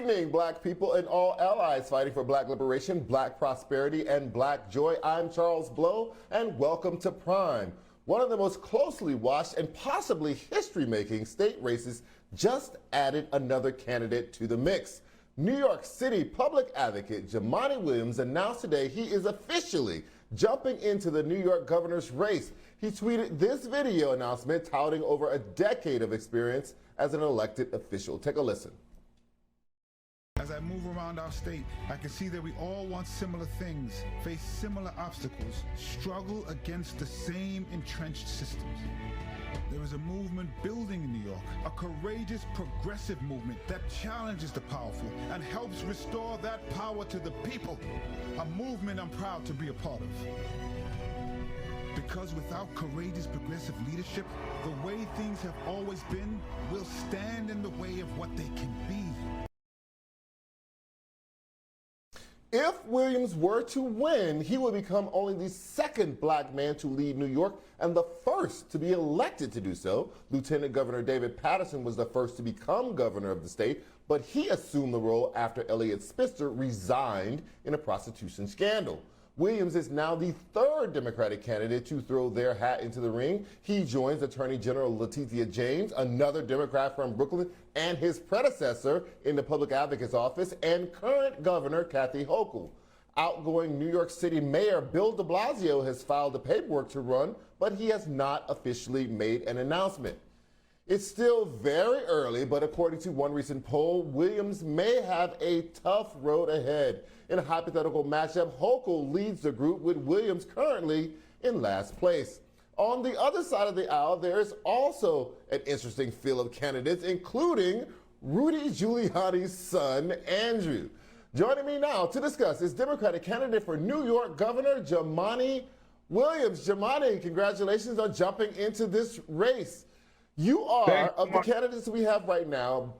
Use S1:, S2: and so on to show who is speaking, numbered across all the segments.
S1: evening, Black people and all allies fighting for Black liberation, Black prosperity, and Black joy. I'm Charles Blow, and welcome to Prime. One of the most closely watched and possibly history-making state races just added another candidate to the mix. New York City public advocate Jumaane Williams announced today he is officially jumping into the New York governor's race. He tweeted this video announcement touting over a decade of experience as an elected official. Take a listen.
S2: As I move around our state, I can see that we all want similar things, face similar obstacles, struggle against the same entrenched systems. There is a movement building in New York, a courageous, progressive movement that challenges the powerful and helps restore that power to the people. A movement I'm proud to be a part of. Because without courageous, progressive leadership, the way things have always been will stand in the way of what they can be.
S1: If Williams were to win, he would become only the second Black man to lead New York and the first to be elected to do so. Lieutenant Governor David Paterson was the first to become governor of the state, but he assumed the role after Eliot Spitzer resigned in a prostitution scandal. Williams is now the third Democratic candidate to throw their hat into the ring. He joins Attorney General Letitia James, another Democrat from Brooklyn, and his predecessor in the Public Advocate's Office, and current Governor Kathy Hochul. Outgoing New York City Mayor Bill de Blasio has filed the paperwork to run, but he has not officially made an announcement. It's still very early, but according to one recent poll, Williams may have a tough road ahead. In a hypothetical matchup, Hochul leads the group with Williams currently in last place. On the other side of the aisle, there is also an interesting field of candidates, including Rudy Giuliani's son, Andrew. Joining me now to discuss is Democratic candidate for New York Governor Jumaane Williams. Jumaane, congratulations on jumping into this race. You are, of the candidates we have right now,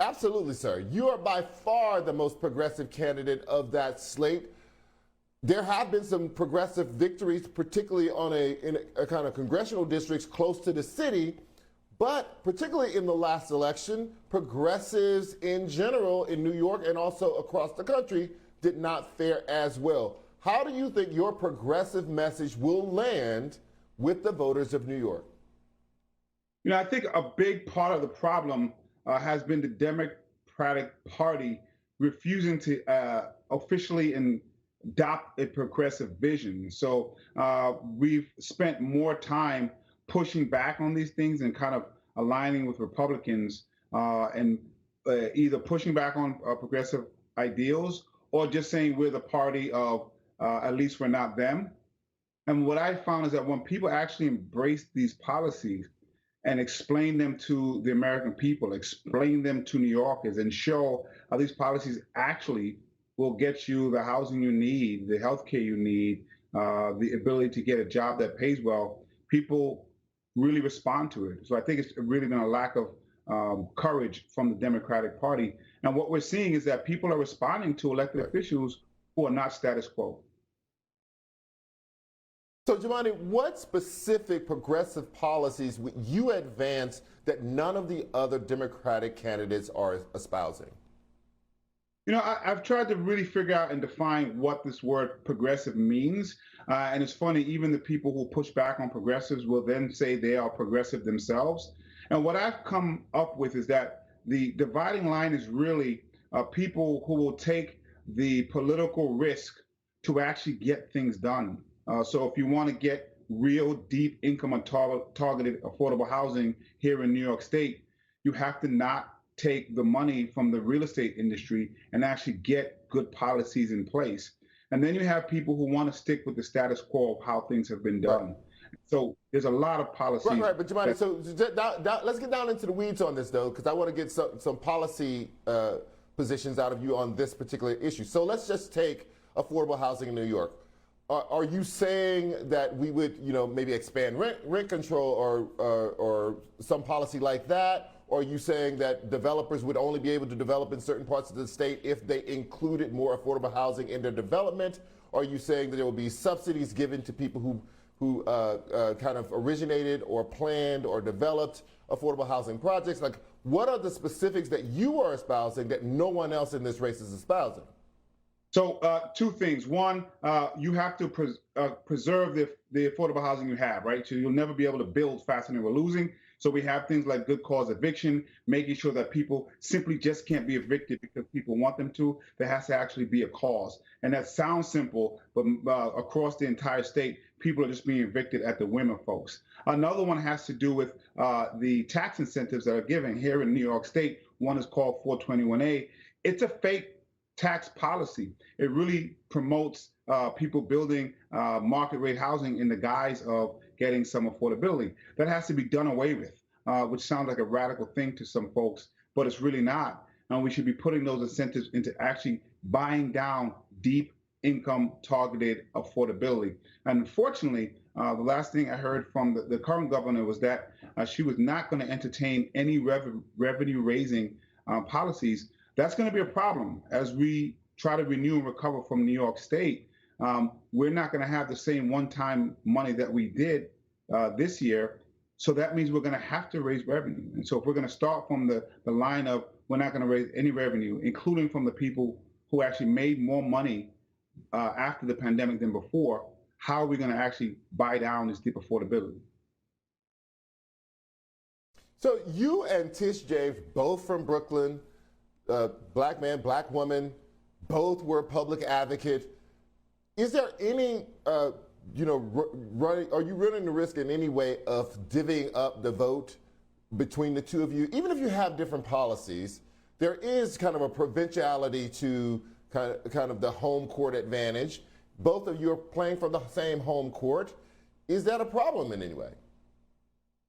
S1: absolutely, sir, you are by far the most progressive candidate of that slate. There have been some progressive victories, particularly in a kind of congressional districts close to the city, but particularly in the last election, progressives in general in New York and also across the country did not fare as well. How do you think your progressive message will land with the voters of New York?
S3: You know, I think a big part of the problem has been the Democratic Party refusing to officially adopt a progressive vision. So we've spent more time pushing back on these things and kind of aligning with Republicans and either pushing back on progressive ideals or just saying we're the party of at least we're not them. And what I found is that when people actually embrace these policies and explain them to the American people, explain them to New Yorkers, and show how these policies actually will get you the housing you need, the health care you need, the ability to get a job that pays well, people really respond to it. So I think it's really been a lack of courage from the Democratic Party. And what we're seeing is that people are responding to elected officials who are not status quo.
S1: So, Jumaane, what specific progressive policies would you advance that none of the other Democratic candidates are espousing?
S3: You know, I've tried to really figure out and define what this word progressive means. And it's funny, even the people who push back on progressives will then say they are progressive themselves. And what I've come up with is that the dividing line is really people who will take the political risk to actually get things done. So if you want to get real deep income and targeted affordable housing here in New York State, you have to not take the money from the real estate industry and actually get good policies in place. And then you have people who want to stick with the status quo of how things have been done. Right. So there's a lot of policies.
S1: Right, but Jumaane, so let's get down into the weeds on this, though, because I want to get some policy positions out of you on this particular issue. So let's just take affordable housing in New York. Are you saying that we would, maybe expand rent control or some policy like that? Or are you saying that developers would only be able to develop in certain parts of the state if they included more affordable housing in their development? Or are you saying that there will be subsidies given to people who kind of originated or planned or developed affordable housing projects. Like, what are the specifics that you are espousing that no one else in this race is espousing?
S3: So two things. One, you have to preserve the affordable housing you have, right? So you'll never be able to build faster than we're losing. So we have things like good cause eviction, making sure that people simply just can't be evicted because people want them to. There has to actually be a cause. And that sounds simple, but across the entire state, people are just being evicted at the whim of folks. Another one has to do with the tax incentives that are given here in New York State. One is called 421A. It's a fake tax policy. It really promotes people building market rate housing in the guise of getting some affordability. That has to be done away with, which sounds like a radical thing to some folks, but it's really not. And we should be putting those incentives into actually buying down deep income targeted affordability. And unfortunately, the last thing I heard from the current governor was that she was not going to entertain any revenue raising policies. That's going to be a problem as we try to renew and recover from New York State. We're not going to have the same one-time money that we did this year. So that means we're going to have to raise revenue. And so if we're going to start from the line of we're not going to raise any revenue, including from the people who actually made more money after the pandemic than before, how are we going to actually buy down this deep affordability?
S1: So you and Tish James, both from Brooklyn, black man, black woman, both were public advocate. Is there any, are you running the risk in any way of divvying up the vote between the two of you? Even if you have different policies, there is kind of a provinciality to kind of the home court advantage. Both of you are playing for the same home court. Is that a problem in any way?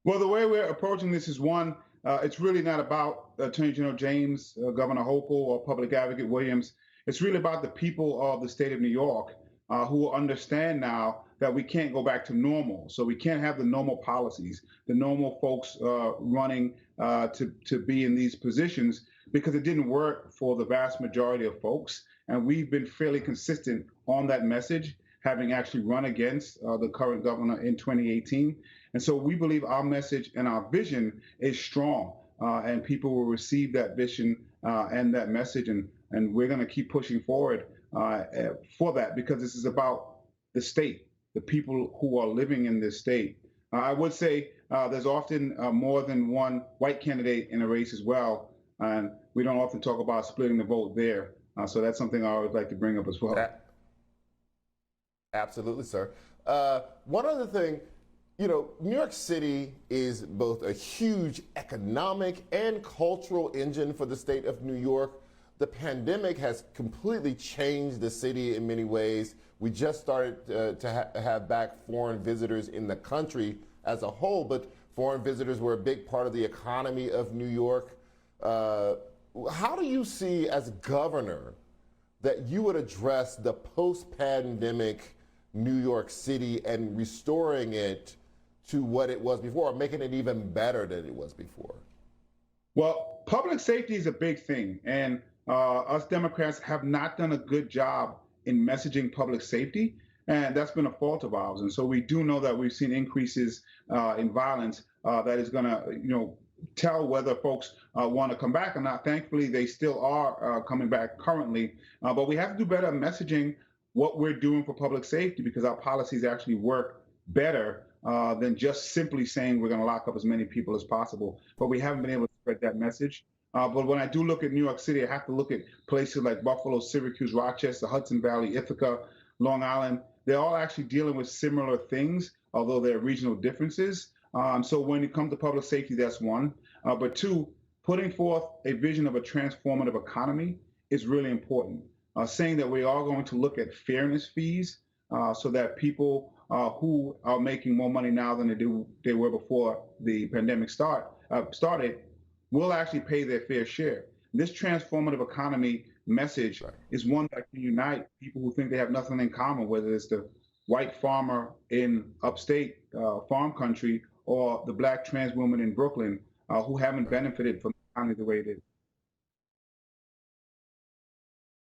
S3: Well, the way we're approaching this is one, it's really not about Attorney General James, Governor Hochul, or Public Advocate Williams. It's really about the people of the state of New York who understand now that we can't go back to normal. So we can't have the normal policies, the normal folks running to be in these positions because it didn't work for the vast majority of folks. And we've been fairly consistent on that message, having actually run against the current governor in 2018. And so we believe our message and our vision is strong, and people will receive that vision and that message. And we're going to keep pushing forward for that because this is about the state, the people who are living in this state. I would say there's often more than one white candidate in a race as well. And we don't often talk about splitting the vote there. So that's something I always like to bring up as well.
S1: Absolutely, sir. One other thing, New York City is both a huge economic and cultural engine for the state of New York. The pandemic has completely changed the city in many ways. We just started to have back foreign visitors in the country as a whole, but foreign visitors were a big part of the economy of New York. How do you see, as governor, that you would address the post-pandemic New York City and restoring it to what it was before, or making it even better than it was before?
S3: Well, public safety is a big thing, and us Democrats have not done a good job in messaging public safety, and that's been a fault of ours. And so we do know that we've seen increases in violence that is going to, tell whether folks want to come back or not. Thankfully, they still are coming back currently, but we have to do better messaging what we're doing for public safety because our policies actually work better than just simply saying we're going to lock up as many people as possible. But we haven't been able to spread that message. But when I do look at New York City, I have to look at places like Buffalo, Syracuse, Rochester, Hudson Valley, Ithaca, Long Island. They're all actually dealing with similar things, although there are regional differences. So when it comes to public safety, that's one. But two, putting forth a vision of a transformative economy is really important. Saying that we are going to look at fairness fees so that people who are making more money now than they were before the pandemic started will actually pay their fair share. This transformative economy message is one that can unite people who think they have nothing in common, whether it's the white farmer in upstate farm country or the black trans woman in Brooklyn who haven't benefited from the economy the way it is.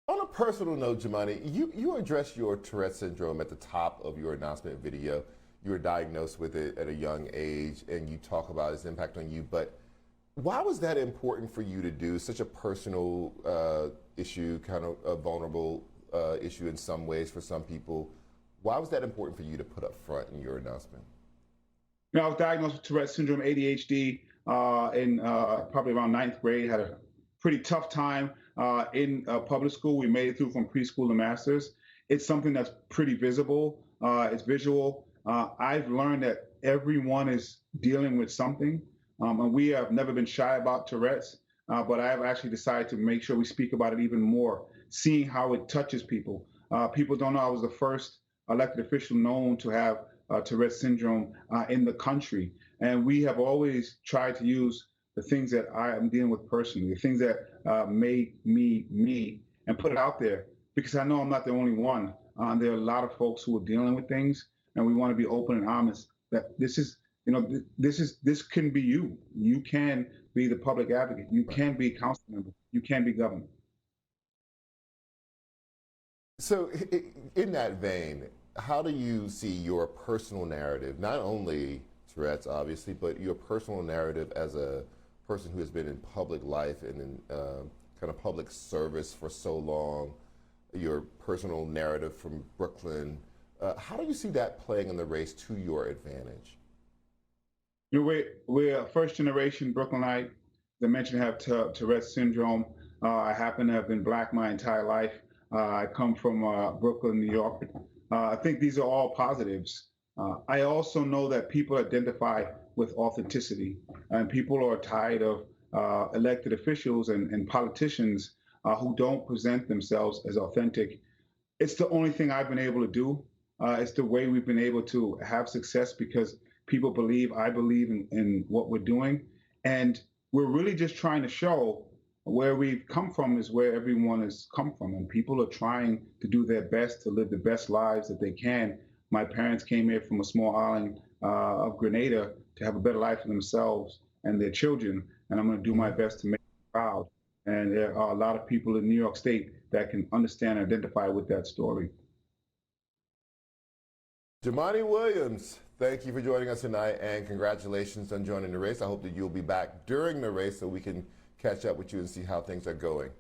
S1: On a personal note, Jumaane, you addressed your Tourette syndrome at the top of your announcement video. you were diagnosed with it at a young age, and you talk about its impact on you. But why was that important for you to do? Such a personal issue, kind of a vulnerable issue in some ways for some people. Why was that important for you to put up front in your announcement?
S3: I was diagnosed with Tourette syndrome, ADHD, in probably around ninth grade. Had a pretty tough time in public school. We made it through from preschool to master's. It's something that's pretty visible. It's visual. I've learned that everyone is dealing with something, and we have never been shy about Tourette's. But I have actually decided to make sure we speak about it even more, seeing how it touches people. People don't know I was the first elected official known to have Tourette syndrome in the country. And we have always tried to use the things that I am dealing with personally, the things that made me me, and put it out there because I know I'm not the only one. There are a lot of folks who are dealing with things, and we want to be open and honest that this is, this can be you. You can be the public advocate. You can be a council member. You can be governor.
S1: So in that vein, how do you see your personal narrative, not only Tourette's obviously, but your personal narrative as a person who has been in public life and in kind of public service for so long, your personal narrative from Brooklyn, how do you see that playing in the race to your advantage?
S3: We're a first generation Brooklynite. As I mentioned, have Tourette's syndrome. I happen to have been Black my entire life. I come from Brooklyn, New York. I think these are all positives. I also know that people identify with authenticity, and people are tired of elected officials and politicians who don't present themselves as authentic. It's the only thing I've been able to do. It's the way we've been able to have success because people believe, I believe in what we're doing. And we're really just trying to show where we've come from is where everyone has come from. And people are trying to do their best to live the best lives that they can. My parents came here from a small island of Grenada to have a better life for themselves and their children. And I'm going to do my best to make them proud. And there are a lot of people in New York State that can understand and identify with that story.
S1: Jumaane Williams, thank you for joining us tonight, and congratulations on joining the race. I hope that you'll be back during the race so we can catch up with you and see how things are going.